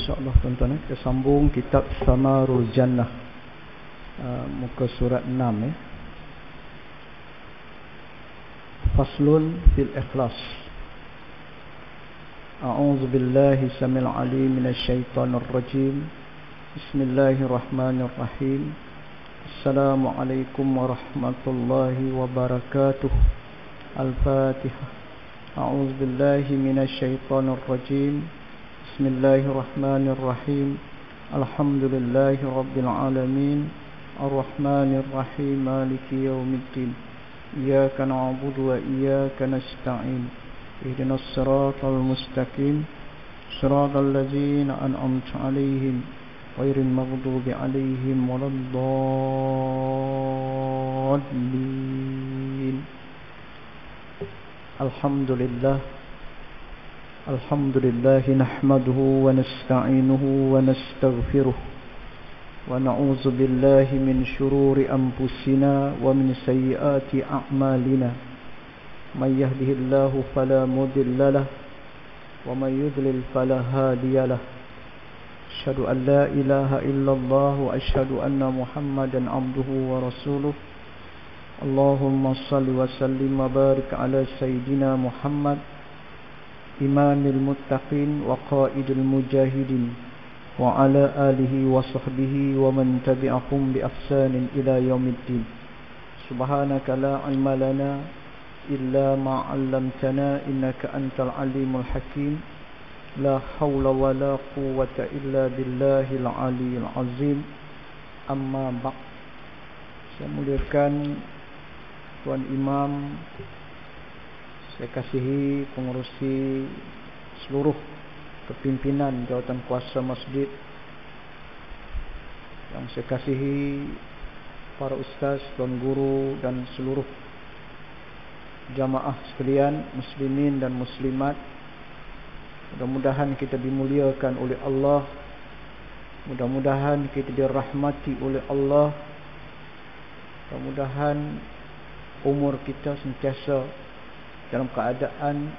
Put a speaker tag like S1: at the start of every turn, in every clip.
S1: InsyaAllah tuan-tuan, kita sambung kitab Samarul Jannah, muka surat 6 ya. Faslun fil ikhlas. A'udzu billahi samil alim minasy syaithanir rajim. Bismillahirrahmanirrahim. Assalamualaikum warahmatullahi wabarakatuh. Al-Fatihah. A'udzu billahi minasy syaithanir rajim. Bismillahirrahmanirrahim. Alhamdulillahi rabbil alamin. Ar-Rahmanir Rahim. Maliki yaumiddin. Iyyaka na'budu wa iyyaka nasta'in. Ihdinas siratal mustaqim. Siratal ladzina an'amta 'alaihim ghairil maghdubi 'alaihim waladdallin. Alhamdulillah. Alhamdulillah nahmaduhu wa nasta'inuhu wa nastaghfiruh wa na'udzu billahi min shururi anfusina wa min sayyiati a'malina. May yahdihillahu fala mudilla lahu wa may yudlil fala hadiya lahu. Asyhadu an la ilaha illallah wa asyhadu anna Muhammadan 'abduhu wa rasuluh. Allahumma shalli wa sallim wa barik ala sayyidina Muhammad imamil muttaqin wa qaidil mujahidin wa ala alihi wa sahbihi wa man tabi'ahum bi ihsanin ila yaumiddin. Subhanaka la ilma lana illa ma 'allamtana innaka antal alimul hakim. La haula wa la quwwata illa billahil aliyil azim. Amma ba'd. Saya muliakan Tuan Imam, saya kasihi pengurusi seluruh kepimpinan jawatan kuasa masjid, yang saya kasihi para ustaz, tuan guru dan seluruh jamaah sekalian, muslimin dan muslimat. Mudah-mudahan kita dimuliakan oleh Allah. Mudah-mudahan kita dirahmati oleh Allah. Mudah-mudahan umur kita sentiasa dalam keadaan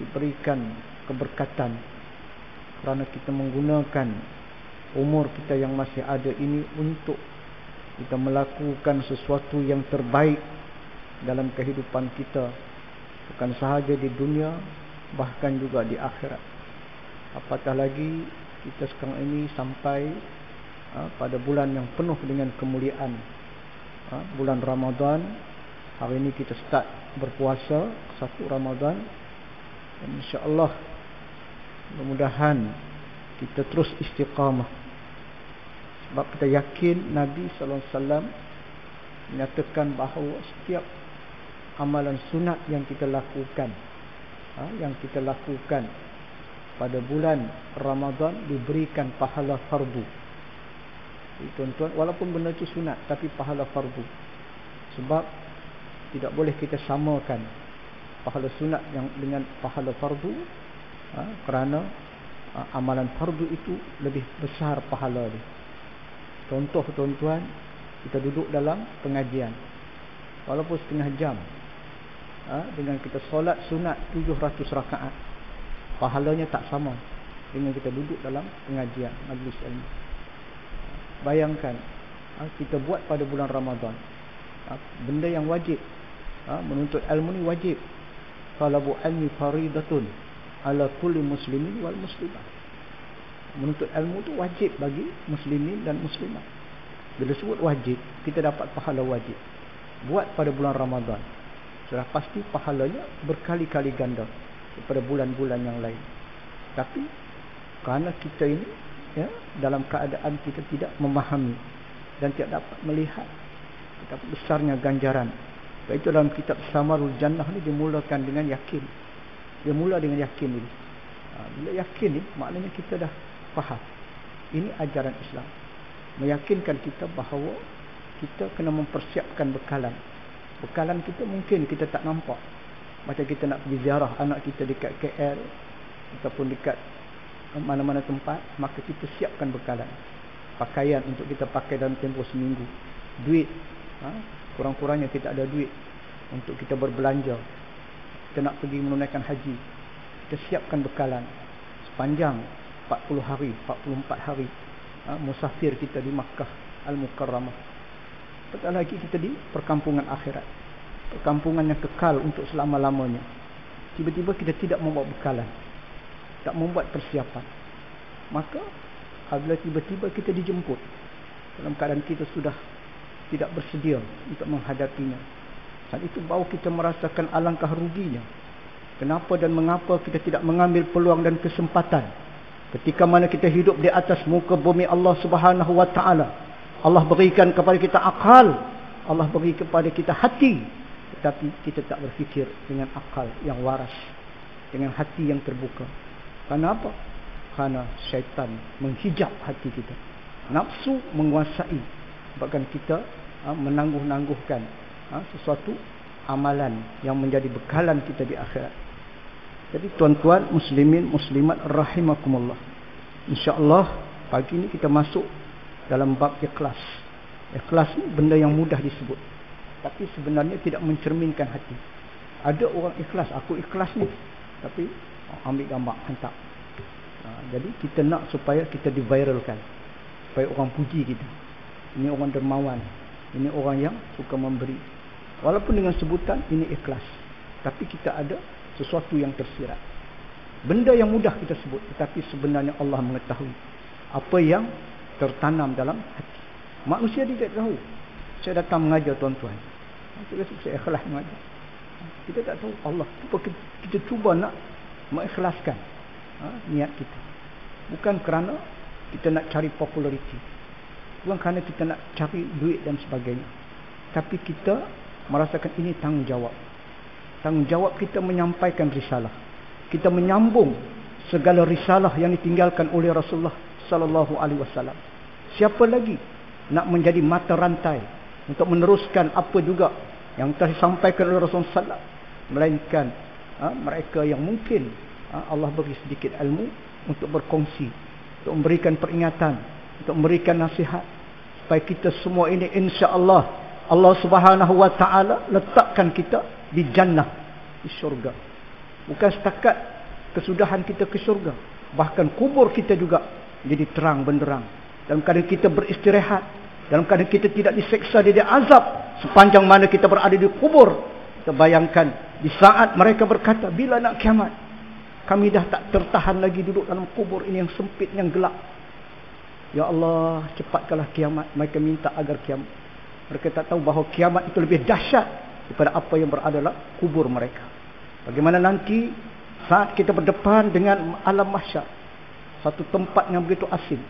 S1: diberikan keberkatan, kerana kita menggunakan umur kita yang masih ada ini untuk kita melakukan sesuatu yang terbaik dalam kehidupan kita, bukan sahaja di dunia, bahkan juga di akhirat. Apatah lagi kita sekarang ini sampai pada bulan yang penuh dengan kemuliaan, bulan Ramadan. Hari ini kita start berpuasa 1 Ramadan, dan insya-Allah mudah-mudahan kita terus istiqamah, sebab kita yakin Nabi sallallahu alaihi wasallam menyatakan bahawa setiap amalan sunat yang kita lakukan pada bulan Ramadan diberikan pahala fardu. Tuan-tuan, walaupun benda itu sunat tapi pahala fardu. Sebab tidak boleh kita samakan pahala sunat yang dengan pahala fardu, kerana amalan fardu itu lebih besar pahala dia. Contoh tuan-tuan, kita duduk dalam pengajian walaupun setengah jam, dengan kita solat sunat 700 rakaat, pahalanya tak sama dengan kita duduk dalam pengajian majlis ilmu. Bayangkan, kita buat pada bulan Ramadan benda yang wajib. Menuntut ilmu ni wajib. Talabu ilmi faridatun ala kulli muslimin wal muslimat. Menuntut ilmu tu wajib bagi muslimin dan muslimat. Bila sebut wajib, kita dapat pahala wajib. Buat pada bulan Ramadan, sudah pasti pahalanya berkali-kali ganda daripada bulan-bulan yang lain. Tapi kerana kita ini dalam keadaan kita tidak memahami dan tidak dapat melihat betapa besarnya ganjaran. Itu dalam kitab Samarul Jannah ni dimulakan dengan yakin. Dia mula dengan yakin ini. Bila yakin ni, maknanya kita dah faham ini ajaran Islam. Meyakinkan kita bahawa kita kena mempersiapkan bekalan. Bekalan kita mungkin kita tak nampak. Macam kita nak pergi ziarah anak kita dekat KL ataupun dekat mana-mana tempat, maka kita siapkan bekalan. Pakaian untuk kita pakai dalam tempoh seminggu. Duit, kurang-kurangnya kita ada duit untuk kita berbelanja. Kita nak pergi menunaikan haji, kita siapkan bekalan. Sepanjang 40 hari, 44 hari musafir kita di Makkah Al-Mukarramah. Betul lagi kita di perkampungan akhirat, perkampungan yang kekal untuk selama-lamanya. Tiba-tiba kita tidak membawa bekalan, tak membuat persiapan. Maka apabila tiba-tiba kita dijemput dalam keadaan kita sudah tidak bersedia untuk menghadapinya, saat itu baru kita merasakan alangkah ruginya. Kenapa dan mengapa kita tidak mengambil peluang dan kesempatan ketika mana kita hidup di atas muka bumi Allah Subhanahu wa taala. Allah berikan kepada kita akal, Allah beri kepada kita hati, tetapi kita tak berfikir dengan akal yang waras, dengan hati yang terbuka. Kenapa? Karena syaitan menghijab hati kita, nafsu menguasai, bahkan kita menangguh-nangguhkan sesuatu amalan yang menjadi bekalan kita di akhirat. Jadi tuan-tuan muslimin muslimat rahimakumullah, insya-Allah pagi ini kita masuk dalam bab ikhlas. Ikhlas ni benda yang mudah disebut, tapi sebenarnya tidak mencerminkan hati. Ada orang ikhlas, aku ikhlas ni, tapi ambil gambar hantar. Jadi kita nak supaya kita diviralkan, supaya orang puji kita. Ini orang dermawan, ini orang yang suka memberi. Walaupun dengan sebutan ini ikhlas, tapi kita ada sesuatu yang tersirat. Benda yang mudah kita sebut, tetapi sebenarnya Allah mengetahui apa yang tertanam dalam hati. Manusia tidak tahu. Saya datang mengajar tuan-tuan, saya ikhlas mengajar. Kita tak tahu Allah. Kita cuba nak mengikhlaskan niat kita. Bukan kerana kita nak cari populariti, bukan kerana kita nak cari duit dan sebagainya, tapi kita merasakan ini tanggungjawab. Tanggungjawab kita menyampaikan risalah. Kita menyambung segala risalah yang ditinggalkan oleh Rasulullah sallallahu alaihi wasallam. Siapa lagi nak menjadi mata rantai untuk meneruskan apa juga yang telah disampaikan oleh Rasulullah sallallahu alaihi wasallam, melainkan mereka yang mungkin Allah beri sedikit ilmu untuk berkongsi, untuk memberikan peringatan, untuk memberikan nasihat, supaya kita semua ini insya-Allah Allah Subhanahu wa taala letakkan kita di jannah, di syurga. Bukan setakat kesudahan kita ke syurga, bahkan kubur kita juga jadi terang benderang. Dalam keadaan kita beristirahat, dalam keadaan kita tidak diseksa, tidak azab sepanjang mana kita berada di kubur. Kita bayangkan di saat mereka berkata, bila nak kiamat? Kami dah tak tertahan lagi duduk dalam kubur ini yang sempit, yang gelap. Ya Allah, cepatkanlah kiamat. Mereka minta agar kiamat. Mereka tak tahu bahawa kiamat itu lebih dahsyat daripada apa yang berada dalam kubur mereka. Bagaimana nanti saat kita berdepan dengan alam mahsyar, satu tempat yang begitu asing,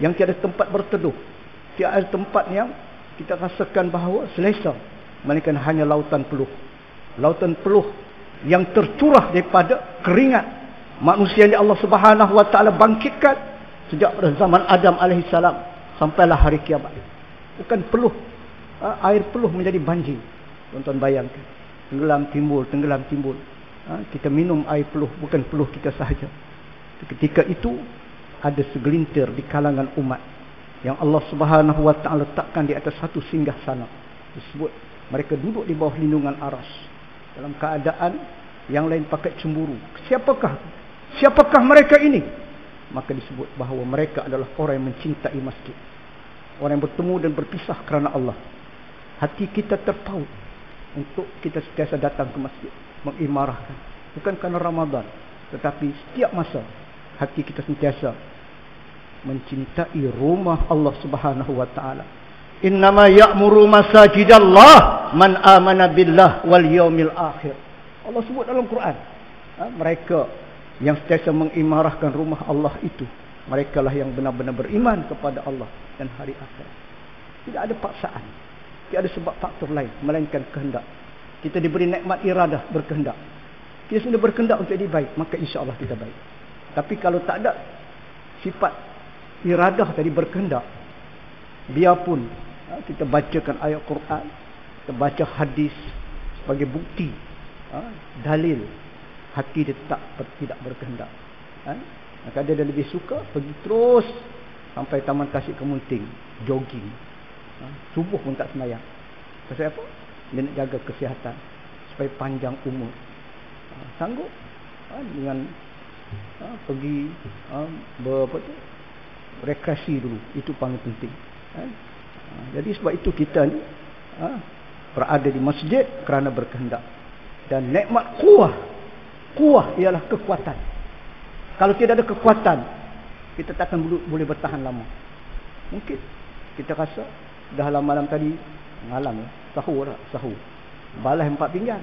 S1: yang tiada tempat berteduh, tiada tempat yang kita rasakan bahawa selesa, melainkan hanya lautan peluh. Lautan peluh yang tercurah daripada keringat manusia yang Allah Subhanahu wa taala bangkitkan sejak pada zaman Adam alaihi salam sampailah hari kiamat. Bukan peluh, air peluh menjadi banjir. Tuan-tuan bayangkan, tenggelam timbul. Kita minum air peluh, bukan peluh kita sahaja. Ketika itu ada segelintir di kalangan umat yang Allah Subhanahu wa taala letakkan di atas satu singgah sana. Disebut mereka duduk di bawah lindungan aras dalam keadaan yang lain pakai cemburu. Siapakah mereka ini? Maka disebut bahawa mereka adalah orang yang mencintai masjid, orang yang bertemu dan berpisah kerana Allah. Hati kita terpaut untuk kita sentiasa datang ke masjid, mengimarahkan. Bukan kerana Ramadan, tetapi setiap masa hati kita sentiasa mencintai rumah Allah Subhanahu wa taala. Innama ya'muru masajidallah man amana billah wal yaumil akhir. Allah sebut dalam Quran, mereka yang sentiasa mengimarahkan rumah Allah itu, merekalah yang benar-benar beriman kepada Allah dan hari akhirat. Tidak ada paksaan, tidak ada sebab faktor lain melainkan kehendak. Kita diberi nikmat iradah, berkehendak. Kita sudah berkehendak untuk jadi baik, maka insya-Allah kita baik. Tapi kalau tak ada sifat iradah tadi, berkehendak, biarpun kita bacakan ayat Quran, kita baca hadis sebagai bukti, dalil, hati dia tetap tidak berkehendak. Maka dia lebih suka pergi terus sampai Taman Tasik Kemunting, jogging. Subuh pun tak sembahyang. Pasal apa? Dia nak jaga kesihatan supaya panjang umur. Sanggup dengan pergi rekreasi dulu, itu paling penting. Jadi sebab itu kita ni berada di masjid kerana berkehendak. Dan nikmat kuah ialah kekuatan. Kalau tidak ada kekuatan, kita takkan boleh bertahan lama. Mungkin kita rasa dah malam tadi malam sahur balas 4 pinggan.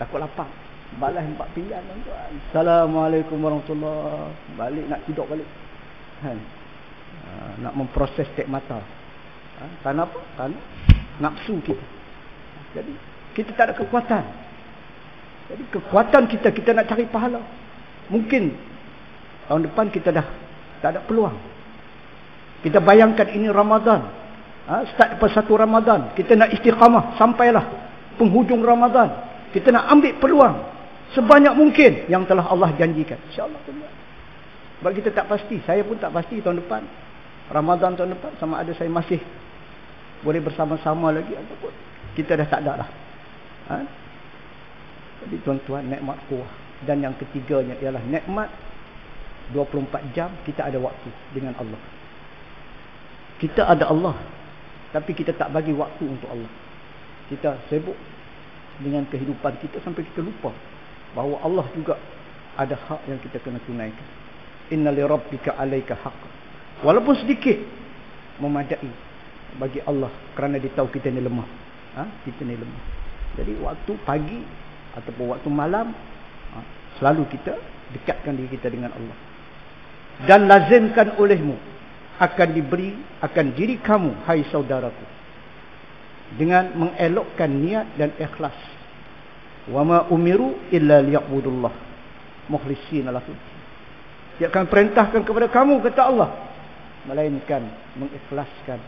S1: Takut lapar, balas 4 pinggan tuan. Assalamualaikum warahmatullahi. Balik nak tidur balik. Nak memproses tek mata. Kerana apa? Kerana nafsu kita. Jadi kita tak ada kekuatan. Jadi kekuatan kita nak cari pahala. Mungkin tahun depan kita dah tak ada peluang. Kita bayangkan ini Ramadan. Start lepas 1 Ramadan. Kita nak istiqamah sampailah penghujung Ramadan. Kita nak ambil peluang sebanyak mungkin yang telah Allah janjikan. InsyaAllah. Sebab kita tak pasti. Saya pun tak pasti tahun depan. Ramadan tahun depan sama ada saya masih boleh bersama-sama lagi ataupun kita dah tak ada lah. Jadi tuan-tuan, nikmat kuah. Dan yang ketiganya ialah nikmat 24 jam kita ada waktu dengan Allah. Kita ada Allah, tapi kita tak bagi waktu untuk Allah. Kita sibuk dengan kehidupan kita sampai kita lupa bahawa Allah juga ada hak yang kita kena tunaikan. Inna li rabbika 'alaika haqq. Walaupun sedikit memadai bagi Allah kerana dia tahu kita ni lemah. Kita ni lemah. Jadi waktu pagi ataupun waktu malam selalu kita dekatkan diri kita dengan Allah. Dan lazimkan olehmu akan diberi akan diri kamu, hai saudaraku, dengan mengelokkan niat dan ikhlas. Wa ma umiru illa liya'budullah mukhlishina lahu. Dia akan perintahkan kepada kamu, kata Allah, melainkan mengikhlaskan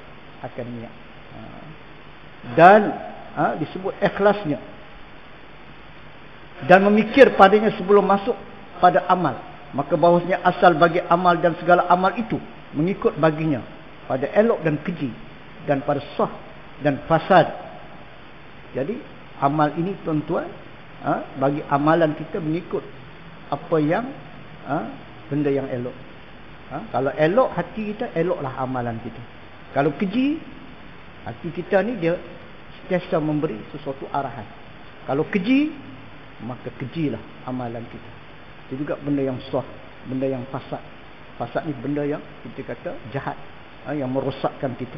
S1: akan niat. Dan disebut ikhlasnya dan memikir padanya sebelum masuk pada amal. Maka bahawasanya asal bagi amal dan segala amal itu mengikut baginya pada elok dan keji dan pada sah dan fasad. Jadi amal ini tuan-tuan, bagi amalan kita mengikut apa yang benda yang elok. Kalau elok hati kita, eloklah amalan kita. Kalau keji, hati kita ni dia sentiasa memberi sesuatu arahan. Kalau keji, maka kejilah amalan kita. Itu juga benda yang sah, benda yang fasad. Fasad ni benda yang kita kata jahat, yang merosakkan kita.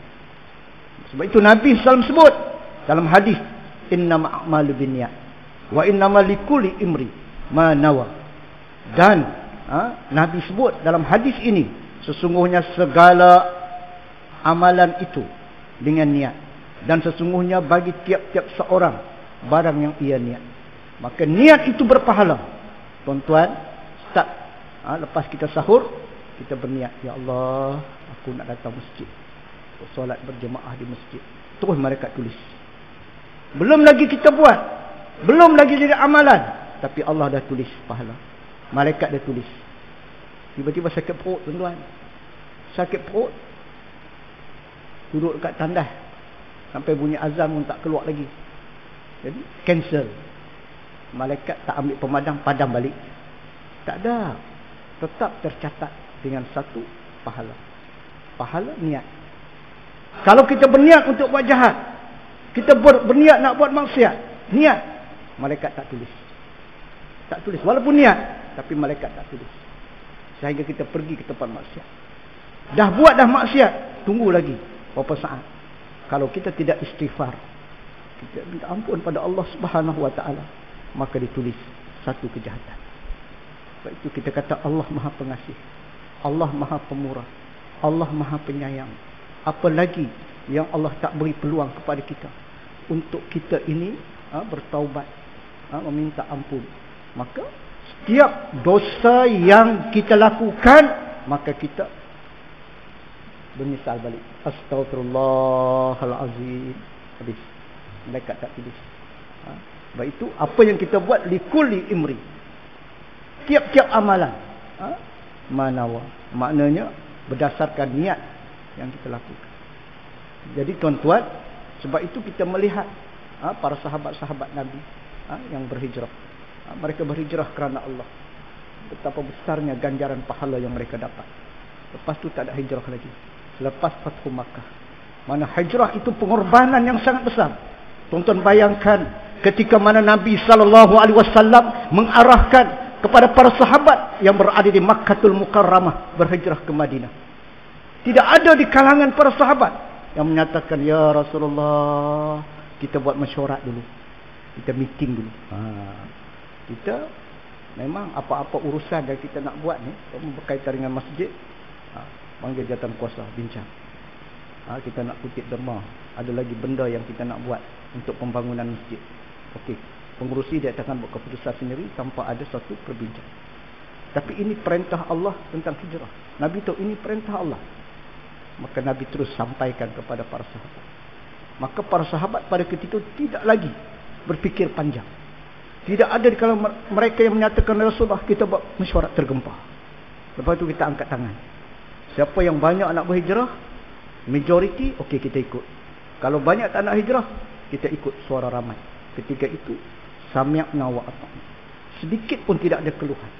S1: Sebab itu Nabi SAW sebut dalam hadis, innamal a'malu binniyat wa innamal likulli imri ma nawa. Dan Nabi sebut dalam hadis ini, sesungguhnya segala amalan itu dengan niat, dan sesungguhnya bagi tiap-tiap seorang barang yang ia niat. Maka niat itu berpahala. Tuan-tuan, start lepas kita sahur, kita berniat, ya Allah, aku nak datang masjid, solat berjemaah di masjid. Terus malaikat tulis. Belum lagi kita buat, belum lagi jadi amalan, tapi Allah dah tulis pahala. Malaikat dah tulis. Tiba-tiba sakit perut, tuan-tuan. Sakit perut, duduk dekat tandas sampai bunyi azan pun tak keluar lagi. Jadi cancel. Malaikat tak ambil pemadam, padam balik. Tak ada. Tetap tercatat dengan satu pahala. Pahala niat. Kalau kita berniat untuk buat jahat, kita berniat nak buat maksiat, niat, malaikat tak tulis. Tak tulis. Walaupun niat, tapi malaikat tak tulis. Sehingga kita pergi ke tempat maksiat. Dah buat dah maksiat, tunggu lagi berapa saat. Kalau kita tidak istighfar, kita minta ampun pada Allah Subhanahu wa taala, maka ditulis satu kejahatan. Sebab itu kita kata Allah Maha Pengasih, Allah Maha Pemurah, Allah Maha Penyayang. Apa lagi yang Allah tak beri peluang kepada kita untuk kita ini bertaubat, meminta ampun. Maka setiap dosa yang kita lakukan, maka kita bermisal balik, Astaghfirullahalazim. Habis. Malaikat tak tulis. Sebab itu apa yang kita buat likulli imri, tiap-tiap amalan manawa, maknanya berdasarkan niat yang kita lakukan. Jadi tuan-tuan, sebab itu kita melihat para sahabat-sahabat Nabi yang berhijrah. Mereka berhijrah kerana Allah. betapa besarnya ganjaran pahala yang mereka dapat. Lepas tu tak ada hijrah lagi. Lepas Fathu Makkah, mana hijrah itu pengorbanan yang sangat besar. Tuan-tuan bayangkan ketika mana Nabi SAW mengarahkan kepada para sahabat yang berada di Makkatul Mukarramah berhijrah ke Madinah. Tidak ada di kalangan para sahabat yang menyatakan, ya Rasulullah, kita buat mesyuarat dulu, kita meeting dulu. Kita memang apa-apa urusan yang kita nak buat ni berkaitan dengan masjid, panggil jawatan kuasa, bincang. Kita nak kutip derma, ada lagi benda yang kita nak buat untuk pembangunan masjid. Okey, pengurusi dia akan buat keputusan sendiri tanpa ada satu perbincangan. Tapi ini perintah Allah tentang hijrah. Nabi tahu ini perintah Allah. Maka Nabi terus sampaikan kepada para sahabat. Maka para sahabat pada ketika itu tidak lagi berfikir panjang. Tidak ada di kalangan mereka yang menyatakan, Rasulullah, kita buat mesyuarat tergempar. Lepas itu kita angkat tangan. Siapa yang banyak nak berhijrah, majoriti, okey kita ikut. Kalau banyak tak nak hijrah, kita ikut suara ramai. Ketika itu sami'na wa ata'na. Sedikit pun tidak ada keluhan.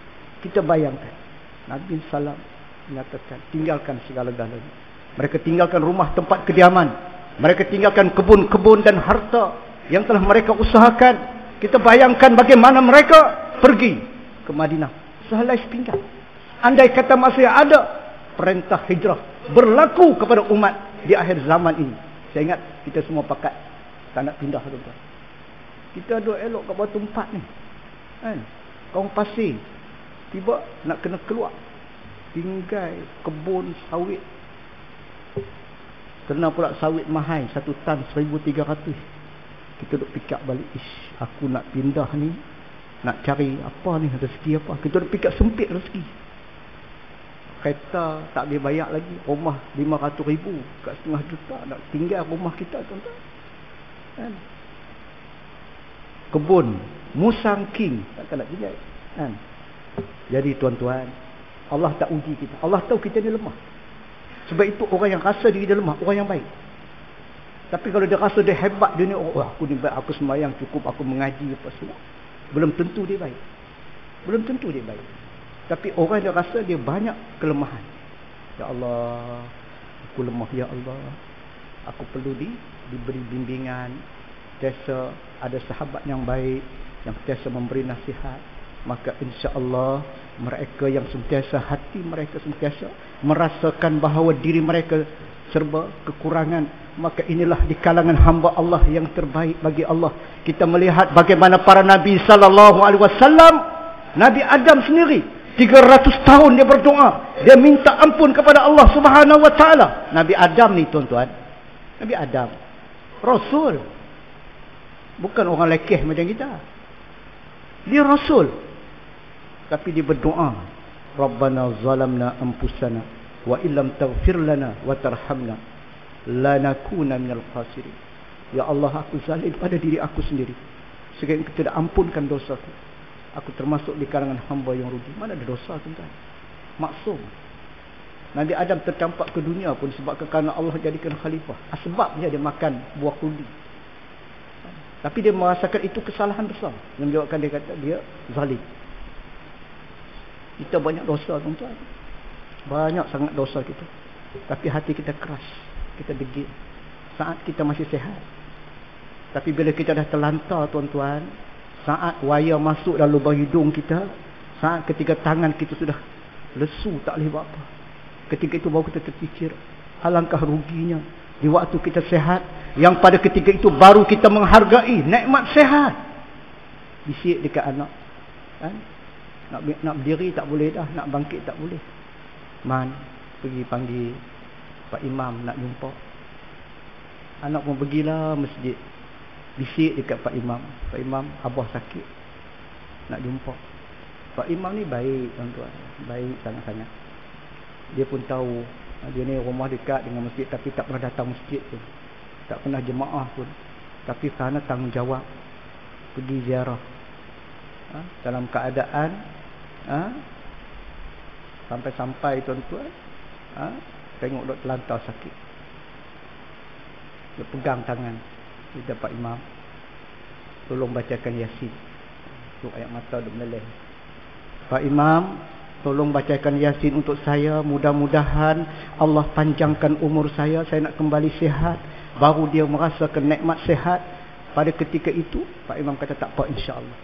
S1: Kita bayangkan Nabi sallam menyatakan, tinggalkan segala-galanya. Mereka tinggalkan rumah tempat kediaman, mereka tinggalkan kebun-kebun dan harta yang telah mereka usahakan. Kita bayangkan bagaimana mereka pergi ke Madinah sehelai sepinggan. Andai kata masih ada perintah hijrah berlaku kepada umat di akhir zaman ini, saya ingat kita semua pakat tak nak pindah, tuan-tuan. Kita duduk elok kat bawah tempat ni, kan? Kaum pasir, tiba nak kena keluar, tinggal kebun sawit. Kena pula sawit mahal, 1 tan 1,300. Kita duk pick up balik, aku nak pindah ni, nak cari apa ni, rezeki apa. Kita duk pick up sempit rezeki. Kereta tak boleh bayar lagi, rumah 500,000 kat 5 juta, nak tinggal rumah kita, tuan-tuan, kan? Kebun musang king tak nak tinggal, kan? Jadi tuan-tuan, Allah tak uji kita. Allah tahu kita ni lemah. Sebab itu orang yang rasa diri dia lemah, orang yang baik. Tapi kalau dia rasa dia hebat, dia ni, aku ni baik, aku sembahyang cukup, aku mengaji apa semua, belum tentu dia baik. Belum tentu dia baik. Tapi orang yang rasa dia banyak kelemahan. Ya Allah, aku lemah, ya Allah, aku perlu diberi bimbingan. Sentiasa ada sahabat yang baik yang sentiasa memberi nasihat. Maka insya-Allah mereka yang sentiasa, hati mereka sentiasa merasakan bahawa diri mereka serba kekurangan, maka inilah di kalangan hamba Allah yang terbaik bagi Allah. Kita melihat bagaimana para Nabi sallallahu alaihi wasallam, Nabi Adam sendiri 300 tahun dia berdoa, dia minta ampun kepada Allah Subhanahu wa taala. Nabi Adam ni, tuan-tuan, Nabi Adam Rasul, bukan orang lekeh macam kita. Dia Rasul, tapi dia berdoa, Rabbana zalamna anfusana wa illam taghfir lana wa tarhamna lanakuna minal khasirin. Ya Allah, aku zalim pada diri aku sendiri. Sekiranya engkau tidak ampunkan dosaku, aku termasuk di kalangan hamba yang rugi. Mana ada dosa, tuan-tuan? Maksum. Nabi Adam tercampak ke dunia pun sebab kerana Allah jadikan khalifah. Sebabnya dia makan buah kuldi. Tapi dia merasakan itu kesalahan besar, yang menyebabkan dia kata dia zalim. Kita banyak dosa, tuan-tuan. Banyak sangat dosa kita. Tapi hati kita keras, kita degil saat kita masih sehat. Tapi bila kita dah terlantar, tuan-tuan, saat wayar masuk dalam lubang hidung kita, saat ketika tangan kita sudah lesu, tak boleh buat apa, ketika itu baru kita terfikir alangkah ruginya di waktu kita sehat, yang pada ketika itu baru kita menghargai nikmat sehat. Bisik dekat anak, kan? Nak berdiri tak boleh dah, nak bangkit tak boleh. Man, pergi panggil Pak Imam nak jumpa. Anak pun pergilah masjid, bisik dekat Pak Imam. Pak Imam, abah sakit, nak jumpa. Pak Imam ni baik, tuan-tuan, baik sangat-sangat. Dia pun tahu dia ni rumah dekat dengan masjid, tapi tak pernah datang masjid pun, tak pernah jemaah pun. Tapi kerana tanggungjawab, pergi ziarah, dalam keadaan sampai-sampai, tuan-tuan, tengok dok terlantar sakit. Dia pegang tangan dia Pak Imam, tolong bacakan Yasin. Tu ayat mata duk meleleh. Pak Imam, tolong bacakan Yasin untuk saya. Mudah-mudahan Allah panjangkan umur saya nak kembali sihat. Baru dia merasakan nikmat sihat. Pada ketika itu, Pak Imam kata tak apa, insya-Allah.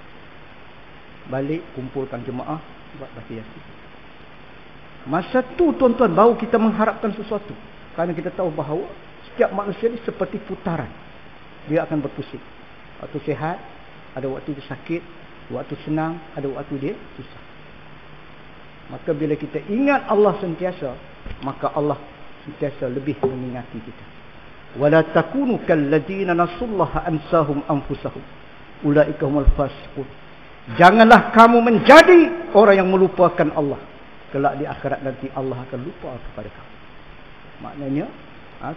S1: Balik, kumpulkan jemaah, buat baca Yasin. Masa tu tuan-tuan, baru kita mengharapkan sesuatu. Kerana kita tahu bahawa setiap manusia ni seperti putaran. Dia akan berpusing. Waktu sihat, ada waktu dia sakit. Waktu senang, ada waktu dia susah. Maka bila kita ingat Allah sentiasa, maka Allah sentiasa lebih mengingati kita. Wala takunu kalladzina nasullaha ansahum anfusahum ulaika humul fasiqun. Janganlah kamu menjadi orang yang melupakan Allah. Kelak di akhirat nanti Allah akan lupa kepada kamu. Maknanya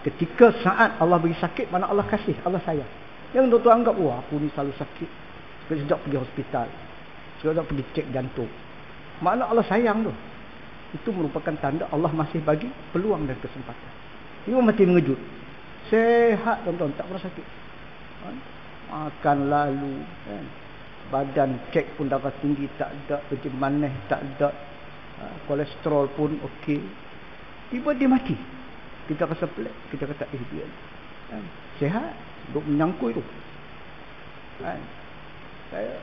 S1: ketika saat Allah bagi sakit, mana Allah kasih, Allah sayang. Yang doktor anggap, wah aku ni selalu sakit, sekejap pergi hospital, sekejap pergi cek jantung. Makna Allah sayang tu. Itu merupakan tanda Allah masih bagi peluang dan kesempatan. Ini mati mengejut. Sehat tuan-tuan, tak pernah sakit. Makan lalu, badan cek pun darah tinggi tak ada, kencing manis tak ada, kolesterol pun okey. Tiba dia mati. Kita rasa pelik, kita kata dia sehat, duk menyangkui tu. Saya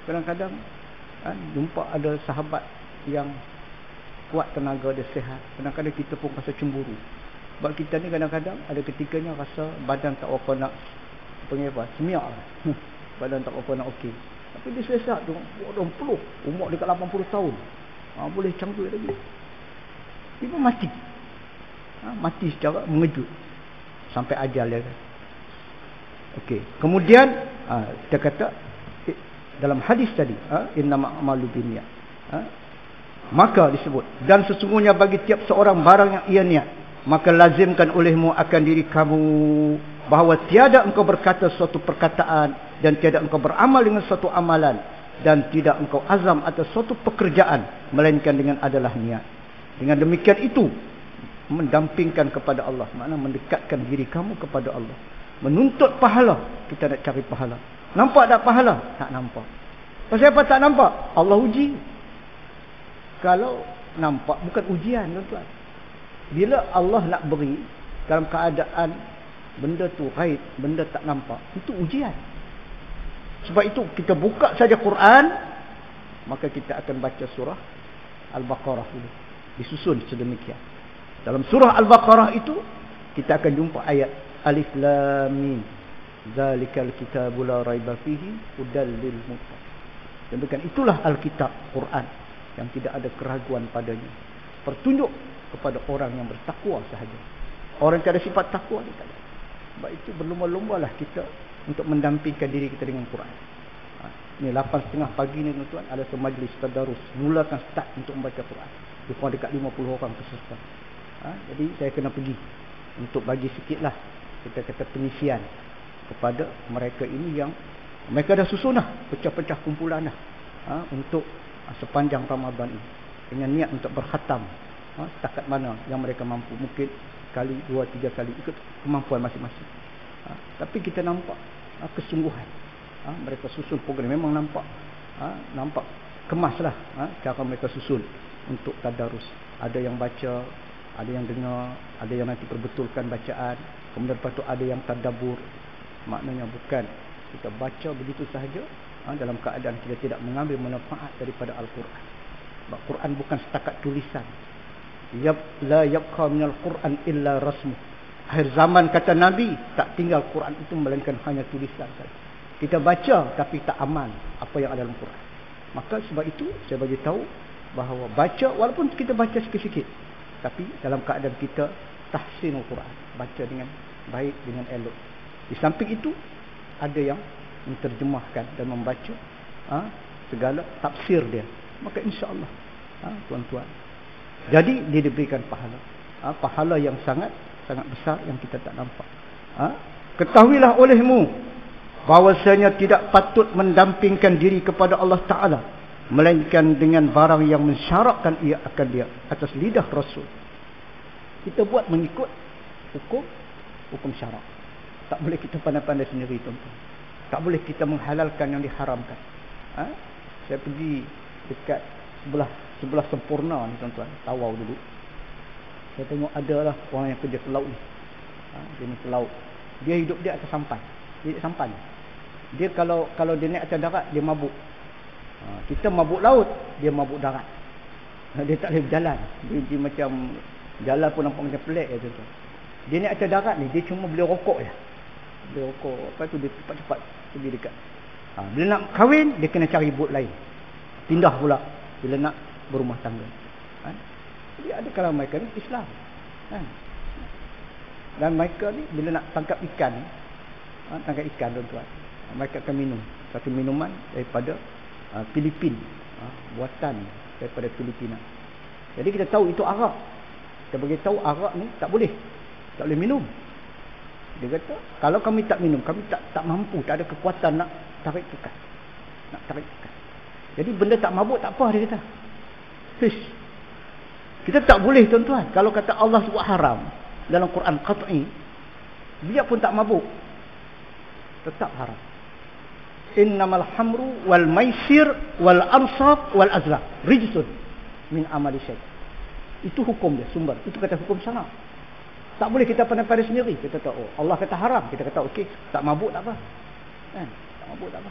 S1: kadang-kadang jumpa ada sahabat yang kuat tenaga, dia sehat. Kadang-kadang kita pun rasa cemburu. Sebab kita ni kadang-kadang ada ketikanya rasa badan tak apa nak semiak lah. Badan tak apa nak okey. Tapi dia sehat tu, umur dekat 80 tahun. Boleh cangkul lagi. Dia pun mati. Mati secara mengejut. Sampai ajal dia. Okey. Kemudian kita kata dalam hadis tadi, innama a'malu binniyat. Maka disebut, dan sesungguhnya bagi tiap seorang barang yang ia niat, maka lazimkan olehmu akan diri kamu bahawa tiada engkau berkata suatu perkataan dan tiada engkau beramal dengan suatu amalan dan tidak engkau azam atas suatu pekerjaan melainkan dengan adalah niat. Dengan demikian itu mendampingkan kepada Allah, makna mendekatkan diri kamu kepada Allah. Menuntut pahala, kita nak cari pahala. Nampak tak pahala? Tak nampak. Pasal apa tak nampak? Allah uji. Kalau nampak, bukan ujian tuan-tuan. Bila Allah nak beri dalam keadaan benda tu gaib, benda tak nampak, itu ujian. Sebab itu kita buka saja Quran, maka kita akan baca surah Al-Baqarah dulu. Disusun sedemikian. Dalam surah Al-Baqarah itu kita akan jumpa ayat Alif Lam Mim. Zalikal kitabu la raiba fihi hudal lil muttaqin. Demikian itulah Alkitab Quran yang tidak ada keraguan padanya. Pertunjuk kepada orang yang bertakwa sahaja. Orang yang ada sifat takwa dia tak ada. Sebab itu berlomba-lombalah kita untuk mendampingkan diri kita dengan Quran. Ni 8.30 pagi ni tuan-tuan, ada majlis tadarus. Mulakan start untuk membaca Quran. Lebih dekat 50 orang peserta. Jadi saya kena pergi untuk bagi sikitlah, kita kata pengisian kepada mereka ini yang mereka dah susun dah, pecah-pecah kumpulan dah untuk sepanjang Ramadan ini dengan niat untuk berkhatam setakat mana yang mereka mampu, mungkin kali 2-3 kali, ikut kemampuan masing-masing. Tapi kita nampak kesungguhan. Mereka susun program, memang nampak kemaslah cara mereka susun untuk tadarus. Ada yang baca, ada yang dengar, ada yang nanti perbetulkan bacaan, kemudian lepas tu ada yang tadabbur. Maknanya bukan kita baca begitu sahaja dalam keadaan kita tidak mengambil manfaat daripada Al-Quran. Sebab Quran bukan setakat tulisan. La yabqa minal Quran illa rasmu. Akhir zaman kata Nabi, tak tinggal Quran itu melainkan hanya tulisan saja. Kita baca tapi tak amal apa yang ada dalam Quran. Maka sebab itu saya bagi tahu bahawa baca, walaupun kita baca sikit-sikit, tapi dalam keadaan kita tahsinul Quran, baca dengan baik, dengan elok. Di samping itu ada yang menterjemahkan dan membaca segala tafsir dia. Maka insya-Allah tuan-tuan, jadi dia diberikan pahala. Pahala yang sangat besar yang kita tak nampak. Ketahuilah olehmu bahawasanya tidak patut mendampingkan diri kepada Allah Ta'ala melainkan dengan barang yang mensyaratkan ia akan dia atas lidah Rasul. Kita buat mengikut hukum syarak. Tak boleh kita pandai-pandai sendiri tuan-tuan. Tak boleh kita menghalalkan yang diharamkan. Saya pergi dekat sebelah sempurna ni tuan-tuan, Tawau dulu. Saya tengok adalah orang yang kerja ke laut ni. Dia ni ke laut. Dia hidup dia atas sampan. Dia sampan. Dia kalau dia naik atas darat, dia mabuk. Kita mabuk laut, dia mabuk darat. Dia tak boleh berjalan. Dia macam jalan pun nampak macam pelik je tuan-tuan. Dia naik atas darat ni, dia cuma boleh rokok je. Boleh rokok. Lepas tu dia cepat-cepat pergi dekat. Bila nak kahwin, dia kena cari bot lain. Pindah pula bila nak berumah tangga. Jadi ada kalangan mereka ni Islam. Dan mereka ni bila nak tangkap ikan, tuan-tuan, mereka akan minum satu minuman daripada Filipin, buatan daripada Filipina. Jadi kita tahu itu arak. Kita bagi tahu arak ni tak boleh minum. Dia kata kalau kami tak minum, kami tak mampu, tak ada kekuatan nak tarik ikan. Jadi benda tak mabuk tak apa, dia kata. Kita tak boleh tuan-tuan. Kalau kata Allah sebut haram dalam Quran qat'i, biar pun tak mabuk, tetap haram. Innamal hamru wal maisir wal ansab wal azlam rijsun min amali syaitan. Itu hukum dia, sumber. Itu kata hukum syarak. Tak boleh kita pandai-pandai sendiri. Kita kata Allah kata haram, kita kata okey, tak mabuk tak apa. Tak mabuk tak apa.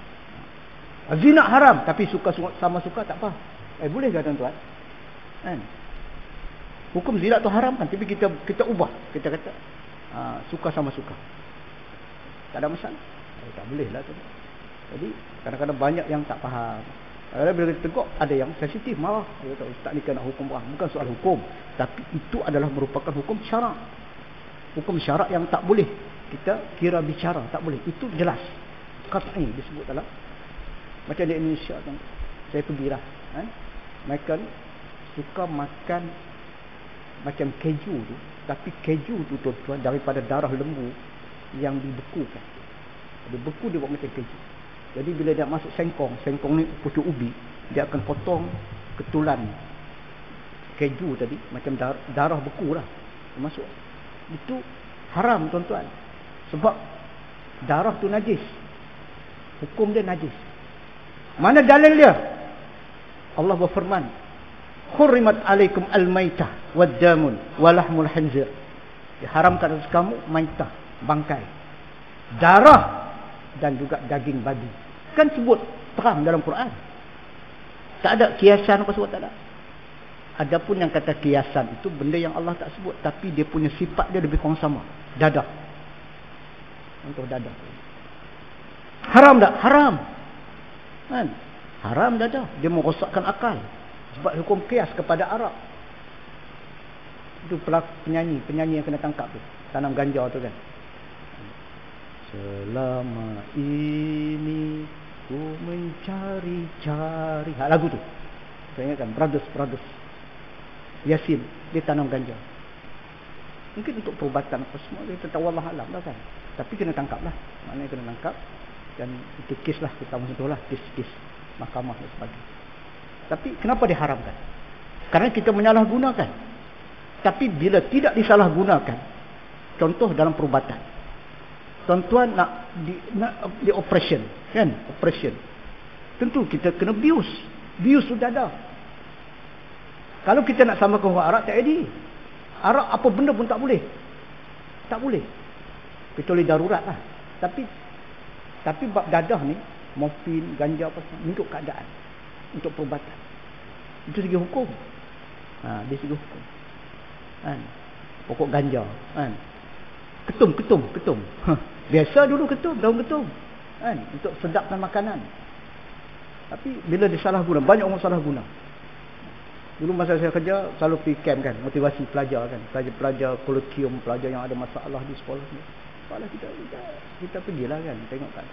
S1: Zina haram, tapi suka sama suka tak apa. Boleh ke tuan-tuan? Hukum zina tu haram kan, tapi kita ubah. Kita kata suka sama suka. Tak ada masalah. Tak boleh lah tu. Jadi kadang-kadang banyak yang tak faham. Kadang-kadang bila kita tegur, ada yang sensitif, marah. Dia kata ustaz ni kena hukum perang. Bukan soal hukum, tapi itu adalah merupakan hukum syarak. Hukum syarak yang tak boleh kita kira bicara, tak boleh. Itu jelas. Qat'i disebut dalam. Macam di Indonesia kan, saya pergilah. Mereka suka makan macam keju tu, tapi keju tu tuan-tuan daripada darah lembu yang dibekukan. Dibeku dia buat macam keju. Jadi bila dia masuk sengkong ni pucuk ubi, dia akan potong ketulan keju tadi macam darah beku lah masuk. Itu haram tuan-tuan. Sebab darah tu najis. Hukum dia najis. Mana dalil dia? Allah berfirman, "Hurrimat alaikum al-maitah wad-damun wa lahmul khinzir." Diharamkan atas kamu maitah, bangkai, darah dan juga daging babi. Kan sebut terang dalam Quran. Tak ada kiasan apa sebut, tak ada. Adapun yang kata kiasan itu benda yang Allah tak sebut, tapi dia punya sifat dia lebih kurang sama. Dadah. Contoh dadah. Haram tak? Haram. Kan? Haram dadah. Dia merosakkan akal. Sebab hukum kias kepada Arab. Itu penyanyi yang kena tangkap tu. Tanam ganja tu kan. Selama ini ku mencari-cari. Lagu tu. Saya ingatkan. Brothers. Yasin. Dia tanam ganja. Mungkin untuk perubatan apa semua. Dia tahu Allah alam lah kan. Tapi kena tangkap lah. Maknanya kena tangkap. Dan itu kes lah. Kita maksud lah. Kes mahkamah dan sebagainya. Tapi kenapa diharamkan? Karena kita menyalahgunakan. Tapi bila tidak disalahgunakan, contoh dalam perubatan, tuan-tuan nak di operation, kan? Operation. Tentu kita kena bius sudah ada. Kalau kita nak samakan orang Arab, tak jadi. Arab apa benda pun tak boleh. Tak boleh. Kecuali darurat lah. Tapi bab dadah ni, morfin, ganja apa semua, untuk keadaan, untuk perubatan. Itu segi hukum. Dia segi hukum. Pokok ganja. Ketum. Biasa dulu ketum, daun ketum. Untuk sedapkan makanan. Tapi bila disalahguna, banyak orang salah guna. Dulu masa saya kerja, selalu pergi camp kan, motivasi pelajar kan. Pelajar kolokium, pelajar yang ada masalah di sekolah ni. Sekolah kita pergilah kan, tengok kan.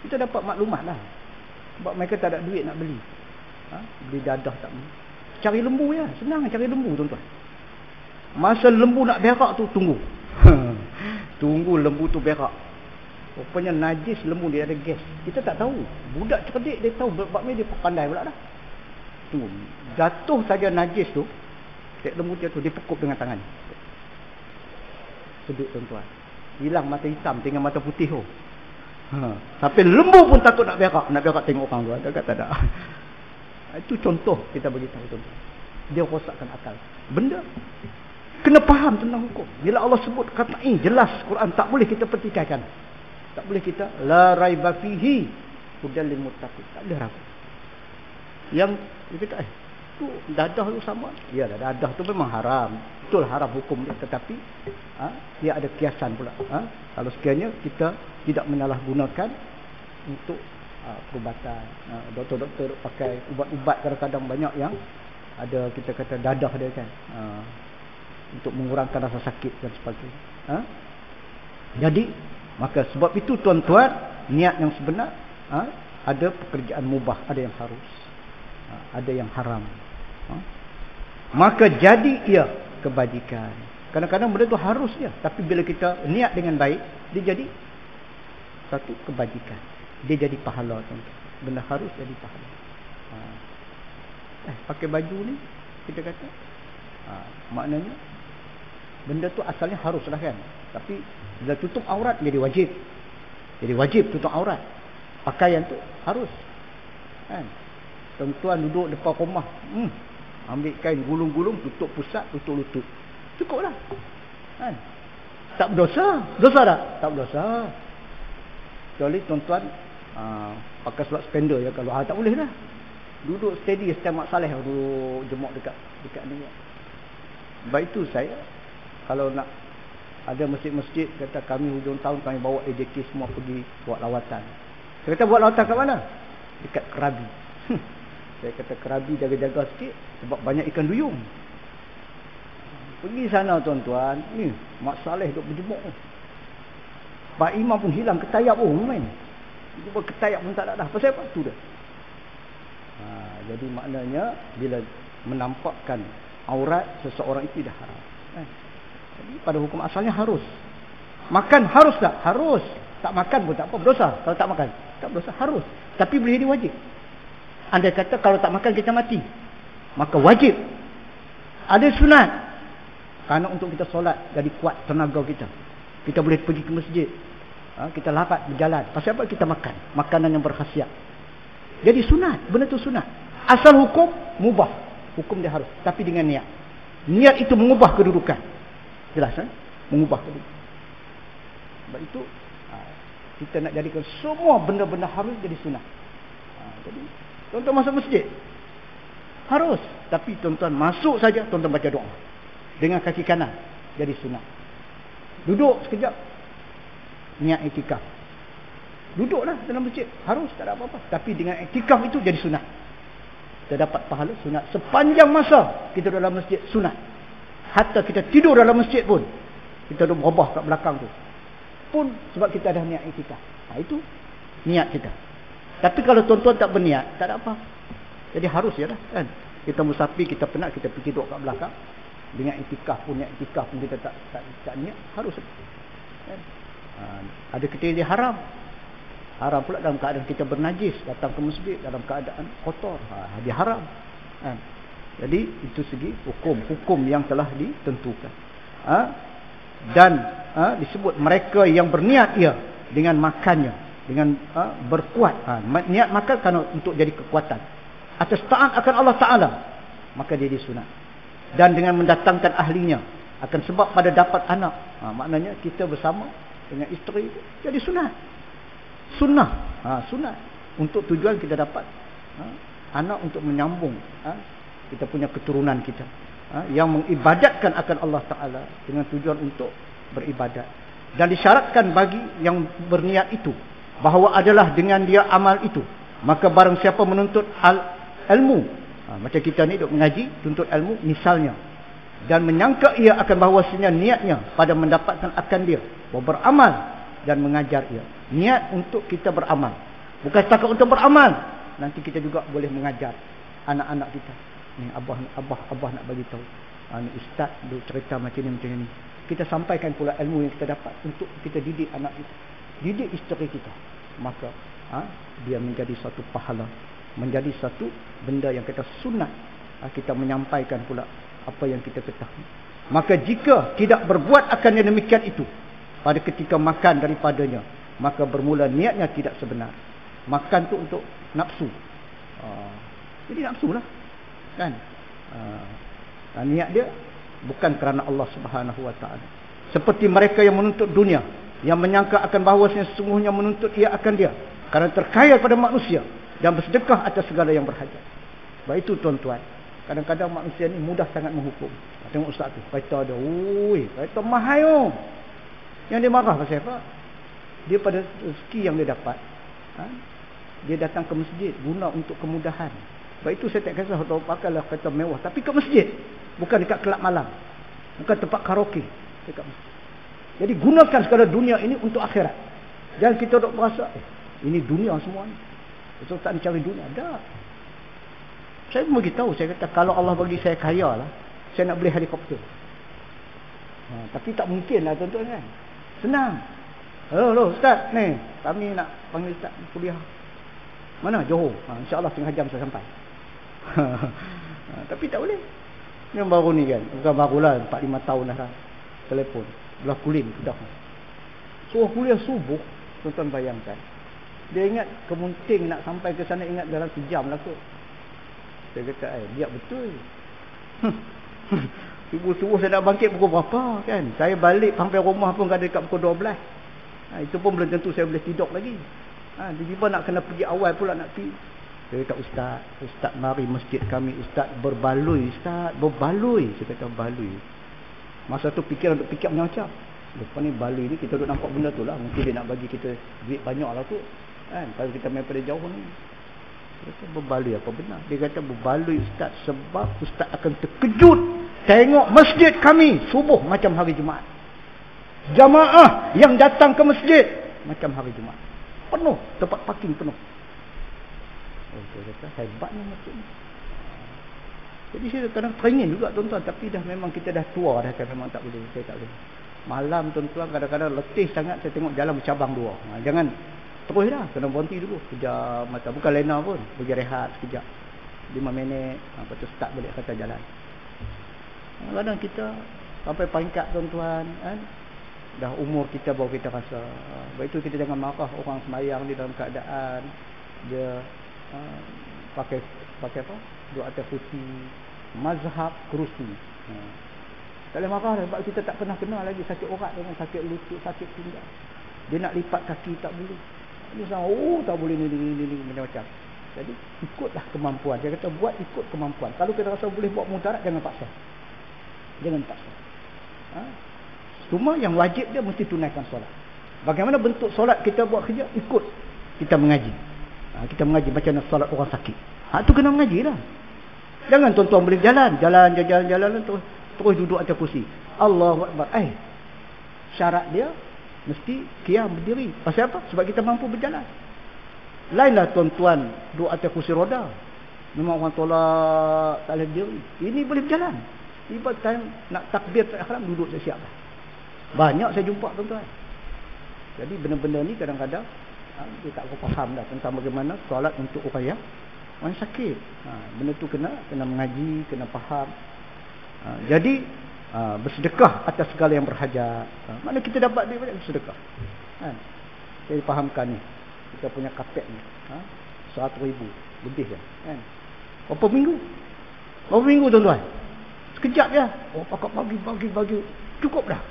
S1: Kita dapat maklumat lah. Sebab mereka tak ada duit nak beli. Beli dadah tak beli. Cari lembu ya, senang cari lembu tuan-tuan. Masa lembu nak berak tu, tunggu. Tunggu lembu tu berak. Rupanya najis lembu, dia ada gas. Kita tak tahu. Budak cerdik dia tahu, sebab dia pandai pula dah. Tunggu. Jatuh saja najis tu, lembu jatuh, dia pekuk dengan tangan. Sedut tuan-tuan. Hilang mata hitam, tinggal mata putih tu. Sampai lembu pun takut nak berak tengok orang tu. Ada kat tak ada. Itu contoh kita beritahu contoh. Dia rosakkan akal. Benda kena faham tentang hukum. Bila Allah sebut kata ini jelas Quran, tak boleh kita pertikaikan. Tak boleh kita la raiba fihi hudal lil muttaqin. Tak boleh ragu. Yang dia kata tu dadah tu sama. Ya, dadah tu memang haram. Betul haram hukum dia, tetapi dia ada kiasan pula. Kalau sekiranya kita tidak menyalahgunakan untuk perubatan. Doktor-doktor pakai ubat-ubat kadang-kadang banyak yang ada kita kata dadah dia kan. Untuk mengurangkan rasa sakit dan sebagainya. Jadi maka sebab itu tuan-tuan, niat yang sebenar ada pekerjaan mubah, ada yang harus, ada yang haram. Maka jadi ia kebajikan. Kadang-kadang benda tu harus je, tapi bila kita niat dengan baik, dia jadi satu kebajikan. Dia jadi pahala, tuan-tuan. Benda harus jadi pahala. Pakai baju ni kita kata maknanya benda tu asalnya haruslah kan, tapi bila tutup aurat jadi wajib. Jadi wajib tutup aurat. Pakaian tu harus kan. Tuan-tuan duduk depan rumah, ambil kain gulung-gulung, tutup pusat, tutup lutut, cukuplah kan. Tak berdosa. Dosa tak? Tak berdosa. Kecuali tuan-tuan pakai seluar spender ya, kalau tak boleh dah. Duduk steady setiap mak saleh duduk jemuk dekat ni. Baik itu saya kalau nak ada masjid-masjid kata kami hujung tahun kami bawa AJK semua pergi buat lawatan. Saya kata buat lawatan kat mana? Dekat Kerabi. Saya kata Kerabi jaga-jaga sikit sebab banyak ikan duyung. Pergi sana tuan-tuan, ni mak saleh duk berjemuk. Pak imam pun hilang ketayap main. Cuba ketayap pun tak ada dah. Pasal apa? Tu dah. Jadi maknanya bila menampakkan aurat seseorang itu dah haram. Jadi pada hukum asalnya harus. Makan harus tak? Harus. Tak makan pun tak apa, berdosa. Kalau tak makan, tak berdosa, harus. Tapi boleh jadi wajib. Andai kata kalau tak makan kita mati, maka wajib. Ada sunat. Kerana untuk kita solat jadi kuat tenaga kita. Kita boleh pergi ke masjid. Kita lapat berjalan. Pasal apa? Kita makan makanan yang berkhasiat. Jadi sunat, benda tu sunat. Asal hukum mubah. Hukum dia harus, tapi dengan niat. Niat itu mengubah kedudukan. Jelas kan? Mengubah kedudukan. Sebab itu kita nak jadikan semua benda-benda harus jadi sunat. Jadi tuan-tuan masuk masjid harus, tapi tuan-tuan masuk saja, tuan-tuan baca doa dengan kaki kanan, jadi sunat. Duduk sekejap, niat iktikaf. Duduklah dalam masjid, harus, tak ada apa-apa. Tapi dengan iktikaf itu jadi sunat. Kita dapat pahala sunat. Sepanjang masa kita dalam masjid, sunat. Hatta kita tidur dalam masjid pun, kita duduk berubah kat belakang tu pun sebab kita ada niat iktikaf. Itu niat kita. Tapi kalau tuan-tuan tak berniat, tak ada apa. Jadi harus je lah kan. Kita musafir, kita penat, kita pergi duduk kat belakang. Dengan iktikaf pun, niat iktikaf pun kita tak niat, harus kan? Ada ketika dia haram. Haram pula dalam keadaan kita bernajis, datang ke masjid dalam keadaan kotor. Dia haram. Jadi itu segi hukum yang telah ditentukan. Dan disebut mereka yang berniat ia dengan makannya, dengan berkuat. Niat makan kerana untuk jadi kekuatan atas taat akan Allah Ta'ala, maka dia disunat. Dan dengan mendatangkan ahlinya, akan sebab pada dapat anak. Maknanya kita bersama dengan isteri itu jadi sunat. Sunnah. Sunat. Untuk tujuan kita dapat anak untuk menyambung kita punya keturunan kita. Yang mengibadatkan akan Allah Ta'ala dengan tujuan untuk beribadat. Dan disyaratkan bagi yang berniat itu bahawa adalah dengan dia amal itu, maka barang siapa menuntut ilmu, macam kita ni duk mengaji, tuntut ilmu misalnya, dan menyangka ia akan bahawasanya niatnya pada mendapatkan akan dia beramal dan mengajar ia. Niat untuk kita beramal, bukan setakat untuk beramal. Nanti kita juga boleh mengajar anak-anak kita. Ni abah nak bagi tahu. Ni ustaz duk cerita macam ni. Kita sampaikan pula ilmu yang kita dapat untuk kita didik anak kita, didik isteri kita. Maka dia menjadi satu pahala, menjadi satu benda yang kita sunat. Kita menyampaikan pula apa yang kita ketahui. Maka jika tidak berbuat akan yang demikian itu pada ketika makan daripadanya, maka bermula niatnya tidak sebenar. Makan tu untuk nafsu. Jadi nafsu lah. Kan? Niat dia bukan kerana Allah Subhanahu Wa Taala. Seperti mereka yang menuntut dunia, yang menyangka akan bahawasanya sesungguhnya menuntut ia akan dia, kerana terkaya pada manusia dan bersedekah atas segala yang berhajat. Baik itu tuan-tuan. Kadang-kadang manusia ni mudah sangat menghukum. Tengok ustaz tu, kata dia, kata mahal yo. Yang dia marah pasal apa? Dia pada rezeki yang dia dapat, dia datang ke masjid guna untuk kemudahan. Sebab itu saya tak kisah tahu pakailah kereta mewah, tapi ke masjid, bukan dekat kelab malam, bukan tempat karaoke, dekat masjid. Jadi gunakan segala dunia ini untuk akhirat. Jangan kita dok berasa ini dunia semua ni. Betul tak dicari dunia? Dah. Saya bagi tahu, saya kata kalau Allah bagi saya kaya lah, saya nak beli helikopter. Tapi tak mungkin lah tuan-tuan kan. Senang. Hello ustaz ni, kami nak panggil ustaz kuliah. Mana? Johor. InsyaAllah setengah jam saya sampai. Tapi tak boleh. Yang baru ni kan, bukan barulah 4-5 tahun dah telefon belah kulim dah. Suruh kuliah subuh, tuan-tuan bayangkan. Dia ingat kemunting nak sampai ke sana, ingat dalam sejam lah kot. Saya kata, biar betul. Subuh-subuh saya nak bangkit pukul berapa kan? Saya balik sampai rumah pun ada dekat pukul 12. Itu pun belum tentu saya boleh tidur lagi. Tiba-tiba nak kena pergi awal pula nak pergi. Saya kata, Ustaz mari masjid kami, Ustaz berbaloi, Ustaz berbaloi. Saya kata baloi. Masa tu fikiran untuk fikir macam-macam. Lepas ni baloi ni kita duduk nampak benda tu lah. Mungkin dia nak bagi kita duit banyak lah tu kan, kalau kita main pada jauh ni. Dia kata berbaloi apa benar? Dia kata berbaloi Ustaz sebab Ustaz akan terkejut tengok masjid kami subuh macam hari Jumaat. Jamaah yang datang ke masjid macam hari Jumaat. Penuh, tempat parking penuh. Saya kata hebat ni masjid ni. Jadi saya kadang teringin juga tuan-tuan, tapi dah memang kita dah tua dah kan, memang tak boleh, saya tak boleh. Malam tuan-tuan kadang-kadang letih sangat, saya tengok jalan bercabang dua. Jangan terus dah, kena berhenti dulu. Kejap mata, bukan lena pun, pergi rehat sekejap 5 minit, lepas tu start balik kata jalan. Kadang kita sampai peringkat tuan-tuan kan, dah umur kita baru kita rasa. Sebab itu kita jangan marah orang semayang di dalam keadaan dia pakai apa? Doa terfusi, mazhab kerusi. Tak boleh marah sebab kita tak pernah kenal lagi sakit urat dengan sakit lutut, sakit pinggang. Dia nak lipat kaki tak boleh. Dia sang, tak boleh ni macam-macam. Jadi ikutlah kemampuan. Dia kata buat ikut kemampuan. Kalau kita rasa boleh buat mudarat, jangan paksa. Jangan paksa. Cuma yang wajib dia mesti tunaikan solat. Bagaimana bentuk solat kita buat kerja? Ikut. Kita mengaji. Kita mengaji macam mana solat orang sakit. Tu kena mengaji lah. Jangan tuan-tuan boleh jalan terus duduk atas kursi. Allahu Akbar. Syarat dia mesti qiyam berdiri. Pasal apa? Sebab kita mampu berjalan. Lainlah tuan-tuan duduk atas kursi roda. Memang orang tolak tak boleh berdiri. Ini boleh berjalan. Tiba time nak takbir ihram duduk siap dah. Banyak saya jumpa tuan-tuan. Jadi benda-benda ni kadang-kadang dia tak faham dah tentang bagaimana solat untuk orang yang sakit. Benda tu kena mengaji, kena faham. Jadi bersedekah atas segala yang berhajat. Mana kita dapat duit banyak bersedekah. Saya fahamkan ni. Kita punya kapet ni 100,000 lebih kan. Berapa minggu tuan-tuan? Sekejap je. Pakat bagi cukup dah.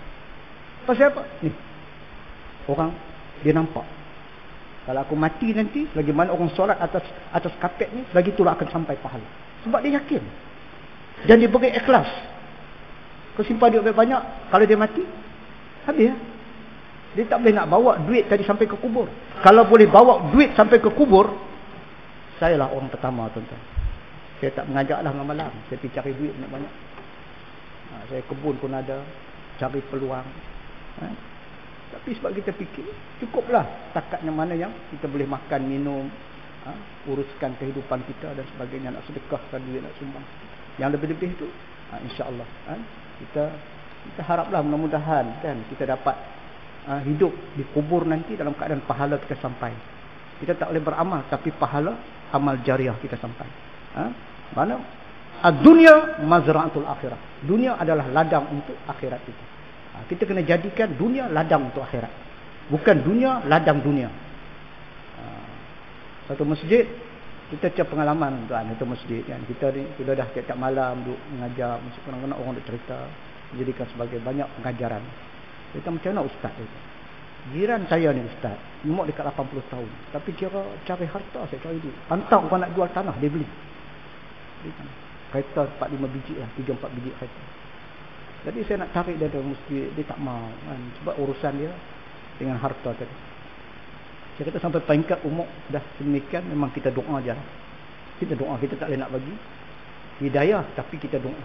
S1: Pasal apa? Ni. Orang dia nampak. Kalau aku mati nanti, lagi mana orang solat atas kapet ni, lagi itulah akan sampai pahala. Sebab dia yakin. Dan dia beri ikhlas. Kau simpan duit banyak, kalau dia mati, habis. Dia tak boleh nak bawa duit tadi sampai ke kubur. Kalau boleh bawa duit sampai ke kubur, saya lah orang pertama tuan-tuan. Saya tak mengajak lah malam. Saya pergi cari duit banyak-banyak. Saya kebun pun ada, cari peluang. Tapi sebab kita fikir cukuplah takatnya mana yang kita boleh makan, minum, uruskan kehidupan kita dan sebagainya, nak sedekahkan duit, nak sumbang. Yang lebih-lebih itu insya-Allah kita haraplah mudah-mudahan kan kita dapat hidup di kubur nanti dalam keadaan pahala kita sampai. Kita tak boleh beramal tapi pahala amal jariah kita sampai. Mana ad-dunya mazra'atul akhirah. Dunia adalah ladang untuk akhirat kita. Kita kena jadikan dunia ladang untuk akhirat. Bukan dunia ladang dunia. Satu masjid Kita cakap pengalaman tuan, itu masjid kan. Kita ni sudah dah tiap malam duduk mengajar, mesti kadang-kadang orang duk cerita, dijadikan sebagai banyak pengajaran. Kita macam mana ustaz itu? Jiran saya ni ustaz, umur dekat 80 tahun, tapi kira cari harta, saya cari duit. Pantang orang nak jual tanah, dia beli. Kereta 4-5 biji lah, 3-4 biji kereta. Jadi saya nak tarik dia dari masjid, dia tak mau kan, sebab urusan dia dengan harta tadi. Saya kata sampai peringkat umur dah sedemikian, memang kita doa je lah. Kita doa, kita tak boleh nak bagi hidayah, tapi kita doa.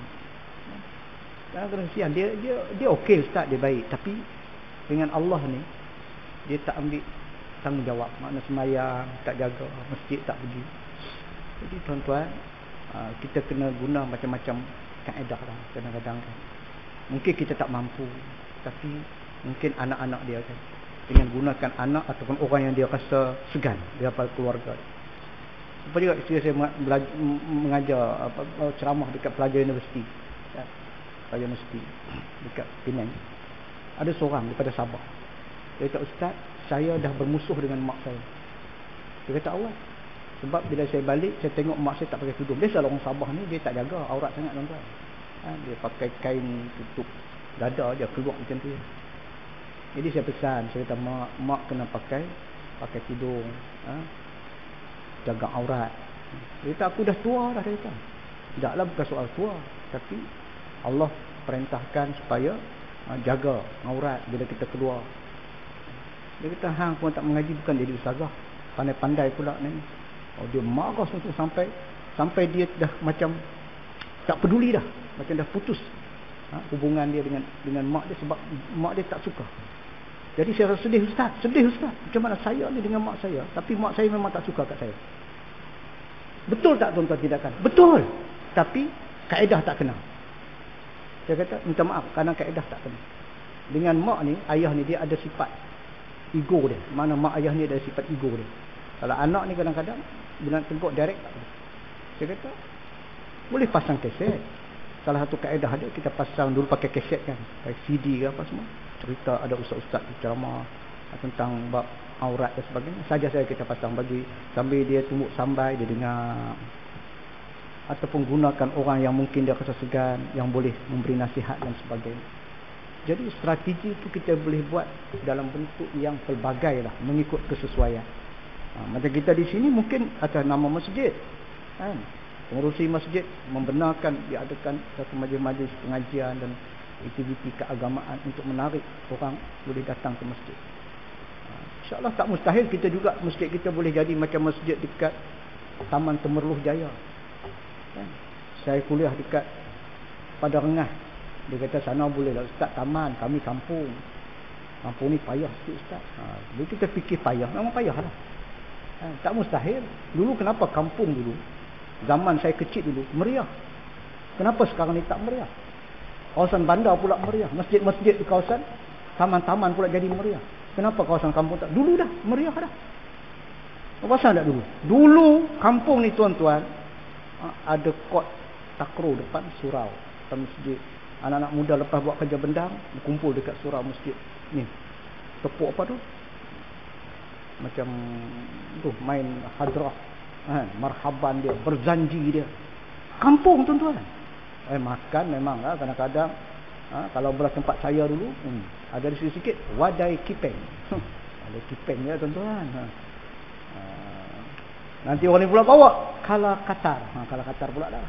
S1: Dan kesian, dia okey ustaz, dia baik, tapi dengan Allah ni dia tak ambil tanggungjawab. Makna semayang tak jaga, masjid tak pergi. Jadi tuan-tuan, kita kena guna macam-macam kaedah lah kadang-kadang kan. Mungkin kita tak mampu, tapi mungkin anak-anak dia kan, dengan gunakan anak ataupun orang yang dia rasa segan daripada keluarga. Apa juga saya mengajar ceramah dekat pelajar universiti, pelajar universiti dekat Penang. Ada seorang daripada Sabah. Dia kata, ustaz, saya dah bermusuh dengan mak saya. Dia kata, awal. Sebab bila saya balik, saya tengok mak saya tak pakai tudung. Biasalah orang Sabah ni, dia tak jaga aurat sangat tuan-tuan. Dia pakai kain tutup dada, dia keluar macam tu. Jadi saya pesan, saya kata, mak kena pakai tudung, jaga aurat. Dia kata, aku dah tua dah, dia kata. Taklah bukan soal tua, tapi Allah perintahkan supaya jaga aurat bila kita keluar. Dia kata, hang pun tak mengaji, bukan jadi ustazah, pandai-pandai pula ni. Oh, dia marah sampai dia dah macam tak peduli dah, macam dah putus hubungan dia dengan mak dia, sebab mak dia tak suka. Jadi saya rasa sedih ustaz. Macam mana saya ni dengan mak saya, tapi mak saya memang tak suka kat saya. Betul tak tuan-tuan tindakan? Betul. Tapi kaedah tak kena. Saya kata, minta maaf kerana kaedah tak kena. Dengan mak ni, ayah ni, dia ada sifat ego dia. Mana mak ayah ni ada sifat ego dia. Kalau anak ni kadang-kadang bila nak tegur direct tak boleh. Saya kata, boleh pasang kaset. Salah satu kaedah dia, kita pasang dulu pakai kaset kan, pakai CD ke apa semua. Cerita ada ustaz-ustaz ceramah tentang bab aurat dan sebagainya. Saja saya kita pasang bagi sambil dia tumbuk sambai, dia dengar. Ataupun gunakan orang yang mungkin dia rasa segan, yang boleh memberi nasihat dan sebagainya. Jadi strategi itu kita boleh buat dalam bentuk yang pelbagai lah, mengikut kesesuaian. Macam kita di sini mungkin atas nama masjid kan, pengurusi masjid membenarkan diadakan satu majlis-majlis pengajian dan aktiviti keagamaan untuk menarik orang boleh datang ke masjid. InsyaAllah tak mustahil kita juga, masjid kita boleh jadi macam masjid dekat Taman Temerloh Jaya kan? Saya kuliah dekat Padang Rengah, dia kata sana boleh lah ustaz, taman, kami kampung ni payah sikit ustaz. Jadi kita fikir payah, memang payah lah. Tak mustahil. Dulu kenapa kampung dulu, zaman saya kecil dulu, meriah. Kenapa sekarang ni tak meriah? Kawasan bandar pula meriah, masjid-masjid di kawasan taman-taman pula jadi meriah. Kenapa kawasan kampung tak? Dulu dah meriah dah. Apa pasal tak dulu? Dulu kampung ni tuan-tuan, ada kot takraw depan surau, depan masjid. Anak-anak muda lepas buat kerja bendang, berkumpul dekat surau masjid ni. Tepuk apa tu? Macam tu, main hadrah, marhaban dia, berjanji dia. Kampung tuan-tuan. Makan memang lah kadang-kadang. Kalau belah tempat saya dulu, ada sikit-sikit wadai kipeng. Ada kipeng ya tuan-tuan. Nanti orang ni pula bawa kala katar. Kala katar pula dah.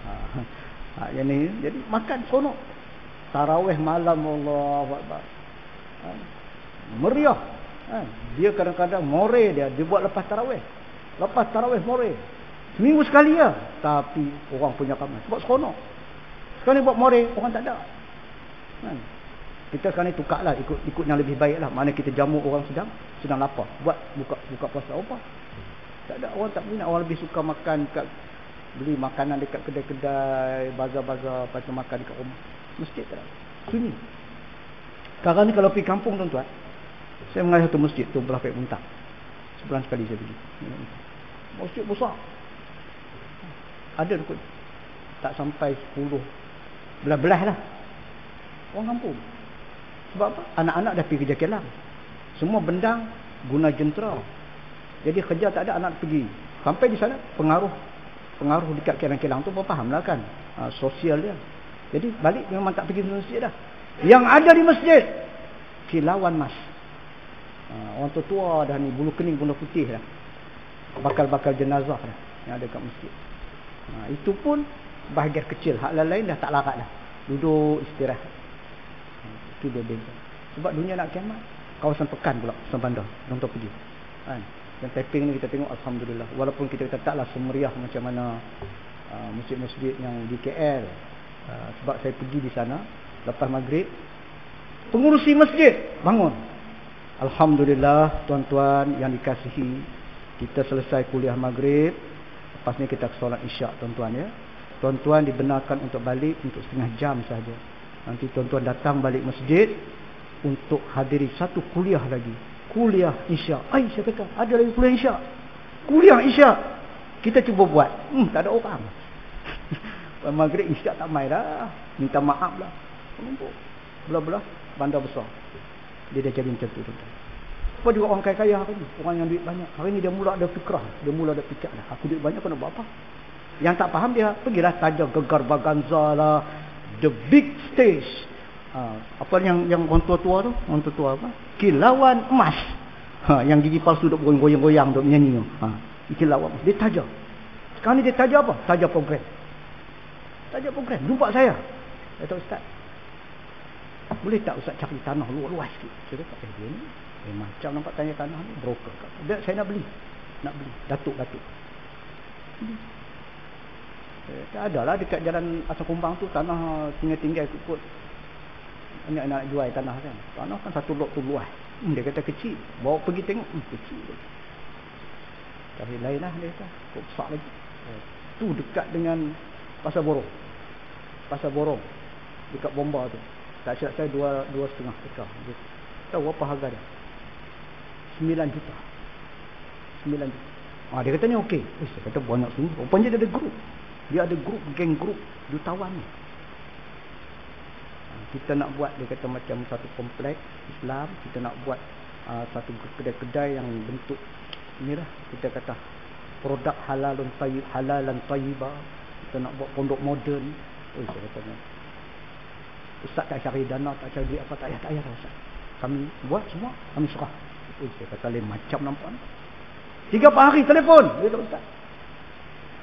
S1: Yang ni jadi makan seronok. Tarawih malam, Allahu Akbar. Meriah. Dia kadang-kadang more dia buat lepas tarawih. Lepas tarawih more. Seminggu sekali ya. Tapi orang punya kamar sebab seronok. Sekarang ni buat more, orang tak ada. Kita sekarang ni tukarlah, ikut yang lebih baik lah. Mana kita jamu orang sedang lapar, buat buka puasa apa. Tak ada, orang tak minat. Orang lebih suka makan beli makanan dekat kedai-kedai, bazar-bazar, macam makan dekat rumah. Masjid tak ada, sunyi. Sekarang ni kalau pergi kampung tuan-tuan, saya mengajar satu masjid tu belah Pek Muntang. Sebulan sekali saya pergi. Masjid besar. Ada dukun. Tak sampai 10 belah-belah lah orang kampung. Sebab apa? Anak-anak dah pergi kerja kelang. Semua bendang guna jentera. Jadi kerja tak ada, anak pergi Sampai di sana pengaruh dekat kilang-kilang tu berfahamlah kan sosial dia. Jadi balik memang tak pergi masjid dah. Yang ada di masjid kilauan emas. Orang tua dah ni, bulu kening bulu putih dah. Bakal-bakal jenazah dah yang ada kat masjid. Itu pun bahagian kecil. Hak lain dah tak larat dah. Duduk istirahat. Itu dia beza. Sebab dunia nak kiamat, kawasan pekan pula, kawasan bandar, contoh pergi. Kan? Dan Taiping ni kita tengok alhamdulillah, walaupun kita taklah semeriah macam mana masjid-masjid yang di KL. Sebab saya pergi di sana lepas maghrib, pengurusi masjid bangun. Alhamdulillah tuan-tuan yang dikasihi, kita selesai kuliah maghrib, lepas ni kita solat isyak tuan-tuan ya. Tuan-tuan dibenarkan untuk balik untuk setengah jam saja. Nanti tuan-tuan datang balik masjid untuk hadiri satu kuliah lagi. Kuliah isyak. Saya kata ada lagi kuliah isyak. Kuliah isyak. Kita cuba buat. Tak ada orang. Maghrib isyak tak main dah. Minta maaf lah. Menumpuk. Belah-belah bandar besar. Dia dah jadi macam tu tuan-tuan. Apa juga orang kaya-kaya hari ni? Orang yang duit banyak. Hari ni dia mula ada fikrah. Dia mula ada fikir dah. Aku duit banyak, aku nak buat apa? Yang tak faham dia pergilah taja Gegar Baganza lah, the big stage. Apa yang orang tua-tua tu? Orang tua apa? Kilauan emas. Yang gigi palsu duk goyang-goyang duk menyanyi tu. Kilauan emas. Dia taja. Sekarang ni dia taja apa? Taja program. Taja program. Jumpa saya. Kata ustaz, boleh tak ustaz cari tanah luas sikit? Saya kata dia ni macam nampak tanya tanah ni broker. Dia, saya nak beli. Datuk. Ada lah dekat jalan Asal Kumbang tu tanah tinggal-tinggal ikut nak jual tanah kan. Tanah kan satu lot tu luas. Dia kata kecil. Bawa pergi tengok, kecil. Tapi lain lah dia kata. Kok besar lagi. Tu dekat dengan Pasar Borong. Dekat Bomba tu. Tak silap saya 2,5 ekar. Tahu apa harga dia? 9 juta. Dia katanya okey. Saya kata banyak sungguh. Rupanya dia ada grup. Dia ada geng grup jutawan ni. Kita nak buat, dia kata macam satu kompleks Islam. Kita nak buat satu kedai-kedai yang bentuk ni lah. Kita kata produk halalan tayyibah. Kita nak buat pondok moden. Saya kata ustaz tak cari dana, tak cari duit apa, tak payah ustaz. Kami buat semua, kami serah. Saya kata lain macam nampak ni. 3-4 hari telefon. Dia kata ustaz,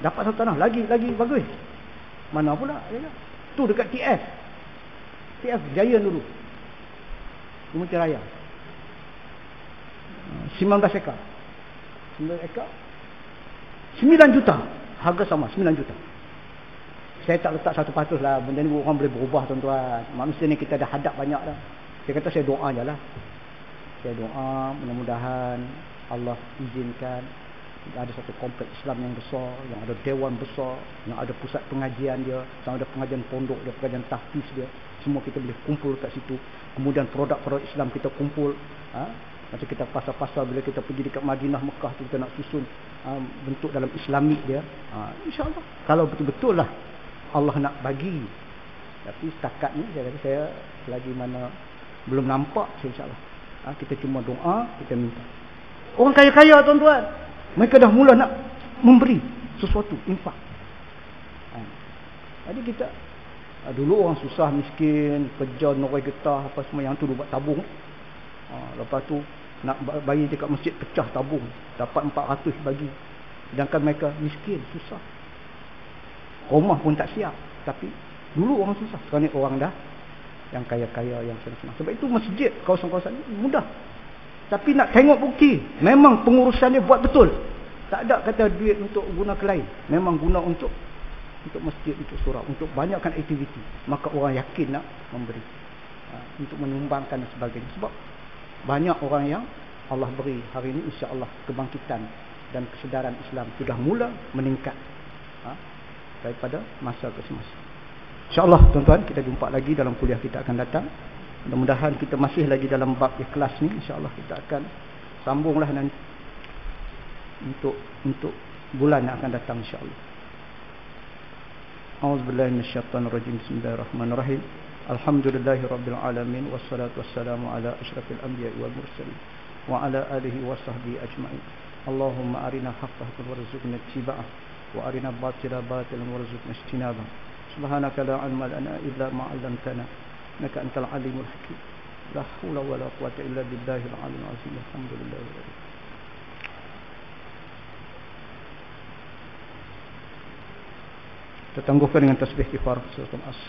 S1: dapat satu tanah lagi bagus. Mana pula? Tu dekat TF Jaya dulu. Kementerian Raya. 19 ekar. 9 juta. Harga sama 9 juta. Saya tak letak 100% lah. Benda ni orang boleh berubah tuan-tuan. Manusia ni kita dah hadap banyak dah. Saya kata saya doa je lah. Saya doa mudah-mudahan Allah izinkan ada satu kompleks Islam yang besar, yang ada dewan besar, yang ada pusat pengajian dia, yang ada pengajian pondok dia, pengajian tahfiz dia. Semua kita boleh kumpul kat situ. Kemudian produk-produk Islam kita kumpul. Macam kita pasar-pasar bila kita pergi dekat Madinah, Mekah tu, kita nak susun bentuk dalam Islamik dia. InsyaAllah. Kalau betul-betul lah Allah nak bagi. Tapi setakat ni saya selagi mana belum nampak, insyaAllah. Kita cuma doa, kita minta. Orang kaya-kaya tuan-tuan, mereka dah mula nak memberi sesuatu, infak. Jadi kita dulu orang susah, miskin, kerja, norai getah, apa semua yang tu buat tabung. Lepas tu nak bagi dekat masjid, pecah tabung, dapat 400 bagi. Sedangkan mereka miskin, susah. Rumah pun tak siap. Tapi dulu orang susah. Sekarang ni orang dah yang kaya-kaya, yang senang-senang. Sebab itu masjid, kawasan-kawasan ni mudah. Tapi nak tengok bukti, memang pengurusannya buat betul. Tak ada kata duit untuk guna ke lain. Memang guna untuk masjid, untuk surau, untuk banyakkan aktiviti. Maka orang yakin nak memberi, untuk menyumbangkan dan sebagainya. Sebab banyak orang yang Allah beri hari ini, insya-Allah kebangkitan dan kesedaran Islam sudah mula meningkat daripada masa ke semasa. InsyaAllah tuan-tuan, kita jumpa lagi dalam kuliah kita akan datang. Mudah-mudahan kita masih lagi dalam bab ikhlas ni. InsyaAllah kita akan sambunglah nanti untuk bulan yang akan datang, insyaAllah. A'udzubillahi minasyaitonirrajim. Bismillahirrahmanirrahim. Alhamdulillahirabbil alamin wassalatu wassalamu ala asyrafil anbiya'i wal mursalin wa ala alihi wa sahbihi ajma'in. Allahumma arina haqqa haqqan warzuqna ittiba'ah wa arina batila batilan warzuqna ijtinabah. Subhanaka la ilma lana illa ma 'allamtana innaka antal alimul hakim. La haula wala quwwata illa billahil aliyyil azim. Alhamdulillah. Kita tangguhkan dengan tasbih kifarah surah As.